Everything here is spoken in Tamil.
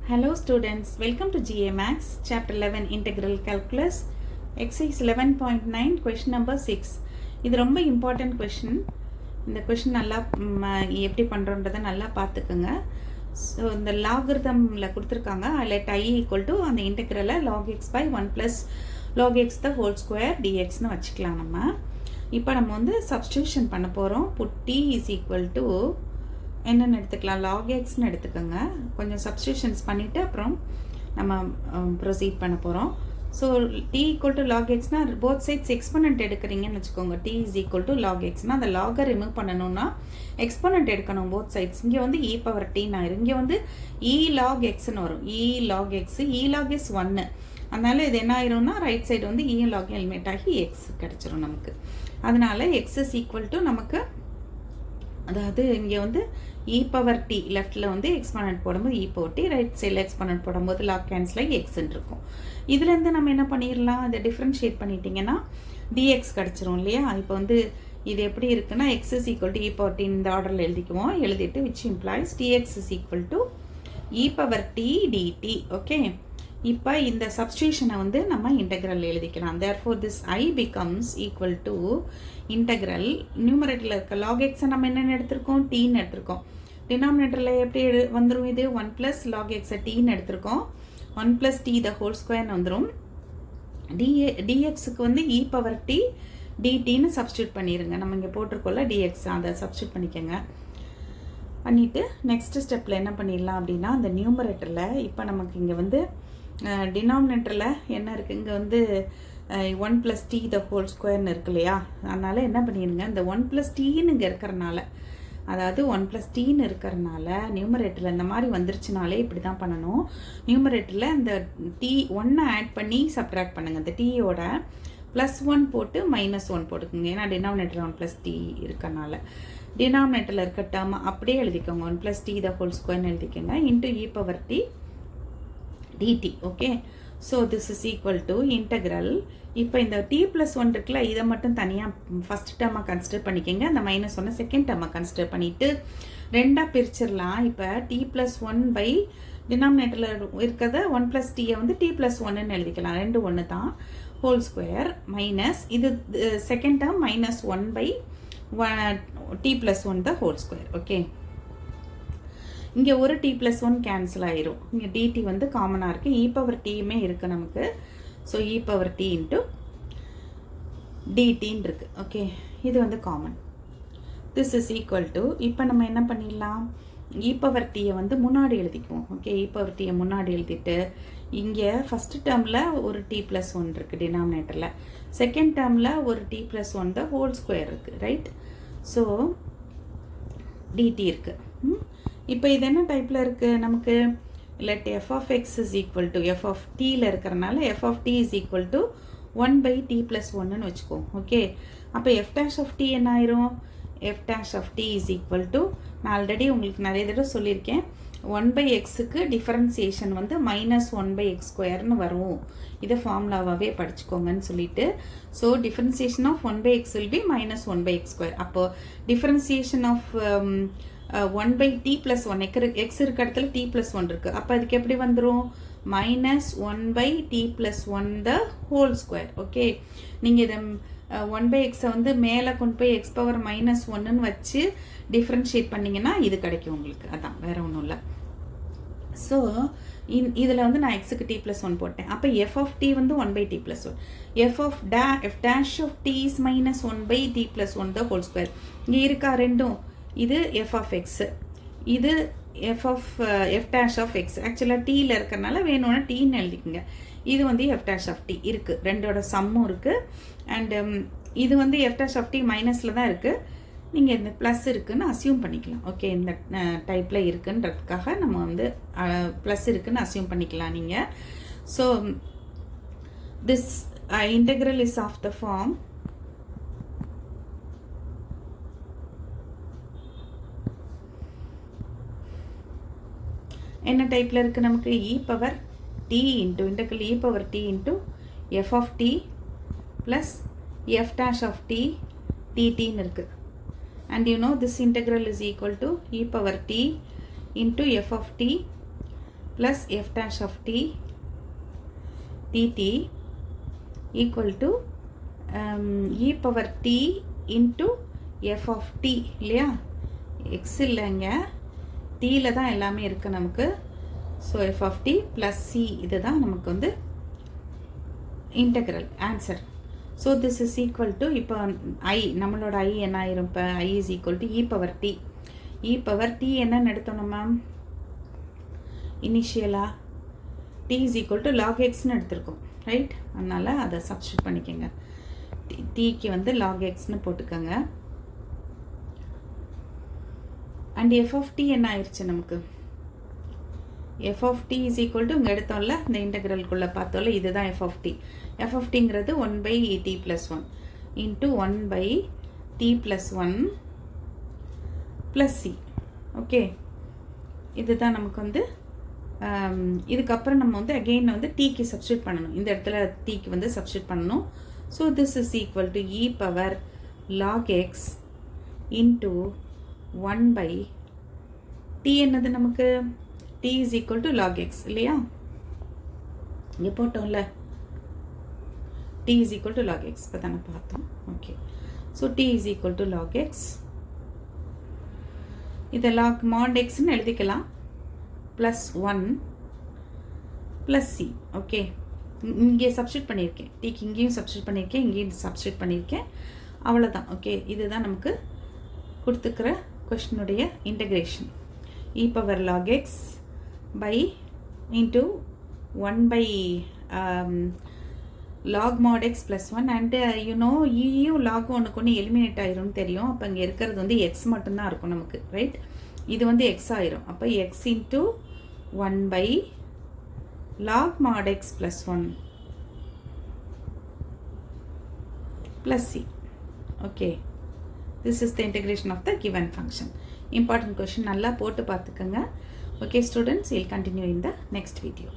Hello students, welcome to GA Max, Chapter 11 Integral Calculus, Exercise 11.9, question number 6. இது ரொம்ப important question. இந்த question நல்லா எப்படி பண்ணுறோன்றதை நல்லா பார்த்துக்குங்க. ஸோ இந்த லாகரிதமில் கொடுத்துருக்காங்க. let I equal to அந்த இன்டெக்ரலை log x by 1 plus log x the whole square dxன்னு வச்சுக்கலாம் நம்ம. இப்போ நம்ம வந்து substitution பண்ண போகிறோம். put t is equal to என்னென்னு எடுத்துக்கலாம், log xன்னு எடுத்துக்கோங்க. கொஞ்சம் சப்ஸ்டியூஷன்ஸ் பண்ணிவிட்டு அப்புறம் நம்ம ப்ரொசீட் பண்ண போகிறோம். So t equal to log எக்ஸ்னா போத் சைட்ஸ் எக்ஸ்போனன்ட் எடுக்கிறீங்கன்னு வச்சுக்கோங்க. t is equal to log எக்ஸ்னால் அந்த லாகை ரிமூவ் பண்ணணும்னா எக்ஸ்போனன்ட் எடுக்கணும் போத் சைட்ஸ். இங்கே வந்து e பவர் tன்னு ஆயிரும். இங்கே வந்து e log xன்னு வரும். e log x, e log s 1. அதனால இது என்ன ஆயிரும்னா ரைட் சைடு வந்து e log எலிமினேட் ஆகி x கிடச்சிரும் நமக்கு. அதனால x இஸ் ஈக்குவல் டு நமக்கு, அதாவது இங்கே வந்து e பவர் t லெஃப்டில் வந்து எக்ஸ்போனன்ட் போடும்போது e பவர் t, ரைட் சைடில் எக்ஸ்போனன்ட் போடும்போது லாக் கேன்சல் ஆகி எக்ஸ்ன்னு இருக்கும். இதுலேருந்து நம்ம என்ன பண்ணிடலாம், அதை டிஃப்ரென்ஷியேட் பண்ணிட்டீங்கன்னா dx கிடச்சிரும் இல்லையா. இப்போ வந்து இது எப்படி இருக்குன்னா x is equal to e power t இந்த ஆர்டரில் எழுதிக்குவோம். எழுதிட்டு which employs dx is equal to e power t dt. Okay, இப்போ இந்த சப்ஸ்டியூஷனை வந்து நம்ம இன்டெக்ரல் எழுதிக்கலாம். therefore this I becomes equal to integral நியூமரேட்டரில் இருக்க log x நம்ம என்னென்னு எடுத்திருக்கோம், tன்னு எடுத்திருக்கோம். டினாமினேட்டரில் எப்படி வந்துடும், இது 1 plus log x tன்னு எடுத்திருக்கோம். 1 plus t the whole square வந்துடும். dxக்கு வந்து e பவர் t dtன்னு சப்ஸ்டியூட் பண்ணிடுங்க. நம்ம இங்கே போட்டிருக்கோம்ல dx, அதை சப்ஸ்டியூட் பண்ணிக்கோங்க. பண்ணிவிட்டு நெக்ஸ்ட் ஸ்டெப்பில் என்ன பண்ணிடலாம் அப்படின்னா, அந்த நியூமரேட்டரில் இப்போ நமக்கு இங்கே வந்து டினாமினேட்டரில் என்ன இருக்குது, இங்கே வந்து 1 plus t the whole squareன்னு இருக்கு இல்லையா. அதனால் என்ன பண்ணிடுங்க, இந்த 1 plus tன்னு இங்கே இருக்கிறனால, அதாவது 1 plus tன்னு இருக்கிறனால நியூமரேட்டரில் இந்த மாதிரி வந்துருச்சுனாலே இப்படி தான் பண்ணணும். நியூமரேட்டரில் இந்த t 1 ஆட் பண்ணி சப்ட்ராக்ட் பண்ணுங்கள். இந்த டீயோட +1 போட்டு -1 போட்டுக்குங்க. ஏன்னா டினாமினேட்டர் 1 plus t இருக்கனால டினாமினேட்டரில் இருக்க டேர்ம் அப்படியே எழுதிக்கோங்க. 1 plus t the whole squareன்னு எழுதிக்கோங்க. Into e power t dt. Okay, so this is equal to integral. இப்போ இந்த t + 1 இருக்குல்ல, இதை மட்டும் தனியாக ஃபஸ்ட் டேர்மாக கன்சிடர் பண்ணிக்கோங்க. அந்த -1 செகண்ட் டேர்மாக கன்சிடர் பண்ணிவிட்டு ரெண்டாக பிரிச்சிடலாம். இப்போ t + 1 பை டினாமினேட்டரில் இருக்கிறத 1 plus t வந்து t + 1ன்னு எழுதிக்கலாம். ரெண்டு ஒன்று தான், ஹோல் ஸ்கொயர் மைனஸ் இது second term -1 by t + 1 the whole square. Okay, இங்கே ஒரு t + 1 கேன்சல் ஆயிரும். இங்கே dt வந்து காமனாக இருக்குது, e பவர் tமே இருக்குது நமக்கு. So e power t into dtன்னு இருக்குது. ஓகே, இது வந்து common. This is equal to, இப்போ நம்ம என்ன பண்ணிடலாம், e பவர் t வந்து முன்னாடி எழுதிக்குவோம். ஓகே, e பவர் t முன்னாடி எழுதிட்டு இங்கே ஃபஸ்ட்டு டேர்மில் ஒரு t + 1 இருக்குது டினாமினேட்டரில், செகண்ட் டேர்மில் ஒரு t + 1 the whole square இருக்குது. ரைட், ஸோ dt இருக்குது. இப்போ இது என்ன டைப்பில் இருக்குது நமக்கு, let f of x is equal to f of tல இருக்கிறனால f of t is equal to 1 by t + 1ன்னு வச்சுக்கோம். ஓகே, அப்போ f dash of t என்ன ஆயிரும், f dash of t is equal to, நான் ஆல்ரெடி உங்களுக்கு நிறைய தடவை சொல்லியிருக்கேன், 1 by xக்கு டிஃபரன்சியேஷன் வந்து -1 by x² வரும். இதை ஃபார்முலாவாகவே படிச்சுக்கோங்கன்னு சொல்லிட்டு, so differentiation of 1 by x will be -1 by x². அப்போ differentiation of 1 by t + 1, x இருக்க இடத்துல t + 1 இருக்குது. அப்போ அதுக்கு எப்படி வந்துடும், -1 by t + 1 the whole square. Okay, நீங்கள் இதை 1 by x வந்து மேலே கொண்டு போய் x பவர் -1ன்னு வச்சு டிஃப்ரென்ஷியேட் பண்ணிங்கன்னா இது கிடைக்கும் உங்களுக்கு. அதான், வேறு ஒன்றும் இல்லை. ஸோ இதில் வந்து நான் எக்ஸுக்கு t + 1 போட்டேன். அப்போ f of t வந்து 1 by t + 1. f dash of t is -1 by t + 1 the whole square. இங்கே இருக்கா ரெண்டும், இது f of x, இது f dash of x. ஆக்சுவலாக tல இருக்கிறனால வேணும்னா tன்னு எழுதிக்கோங்க. இது வந்து f dash of t இருக்குது, ரெண்டோட சம்மும் இருக்குது. அண்டு இது வந்து f dash of t மைனஸில் தான் இருக்குது. நீங்கள் இந்த ப்ளஸ் இருக்குதுன்னு அசியூம் பண்ணிக்கலாம். ஓகே, இந்த டைப்பில் இருக்குன்றதுக்காக நம்ம வந்து ப்ளஸ் இருக்குதுன்னு அசியூம் பண்ணிக்கலாம் நீங்கள். So this integral is of the form என்ன டைப்பில் இருக்குது நமக்கு, e power t into integral e power t into f of t plus f dash of t dtன்னு இருக்குது. And you know this integral is equal to e power t into f of t plus f dash of t dt equal to e power t into f of t இல்லையா? x இல்லைங்க, tல தான் எல்லாமே இருக்குது நமக்கு. So f of t plus c இதுதான் நமக்கு வந்து integral answer. So this is equal to இப்போ I நம்மளோட I என்ன ஆயிரும்? இப்போ I is equal to e power t. e power t என்னன்னு எடுத்தோம் நம்ம இனிஷியலாக t is equal to log xன்னு எடுத்திருக்கோம், ரைட்? அதனால் அதை சப்ஸ்டியூட் பண்ணிக்கோங்க. tக்கு வந்து log xன்னு போட்டுக்கோங்க. அண்ட் f of t என்ன ஆயிடுச்சு நமக்கு? f of t is equal to இங்கே எடுத்தோம்ல, இந்த இன்டெக்ரலுக்குள்ளே பார்த்தோம்ல, இதுதான் f of t. f of tங்கிறது 1 by t plus 1 into 1 by t plus 1 plus c. Okay, இதுதான் நமக்கு வந்து இதுக்கப்புறம் நம்ம வந்து அகெயின் வந்து tக்கு சப்ஸ்டியூட் பண்ணணும். இந்த இடத்துல tக்கு வந்து சப்ஸ்டியூட் பண்ணணும். So this is equal to e power log x into 1 by t என்னது நமக்கு? t is equal to log x இல்லையா? இங்கே போட்டோம்ல, t is equal to log x இப்போ தானே பார்த்தோம். Okay, so t is equal to log x. இதை log mod xன்னு எழுதிக்கலாம், plus 1 plus c. ஓகே, இங்கே சப்ஸ்டியூட் பண்ணியிருக்கேன், tக்கு இங்கேயும் சப்ஸ்டியூட் பண்ணியிருக்கேன், இங்கேயும் சப்ஸ்டியூட் பண்ணியிருக்கேன், அவ்வளோதான். ஓகே, இதுதான் நமக்கு கொடுத்துக்கிற கொஸ்டினுடைய integration. e power log x by into 1 by log mod x plus 1 and you know eயும் log ஒன்றுக்கு ஒன்று எலிமினேட் ஆயிரும்னு தெரியும். அப்போ இங்கே இருக்கிறது வந்து x மட்டும்தான் இருக்கும் நமக்கு, ரைட்? இது வந்து x ஆயிரும். அப்போ x into 1 by log mod x plus 1 plus c. Okay, this is the integration of the given function. Important question, நல்லா போட்டு பார்த்துக்கங்க. Okay students, we'll continue in the next video.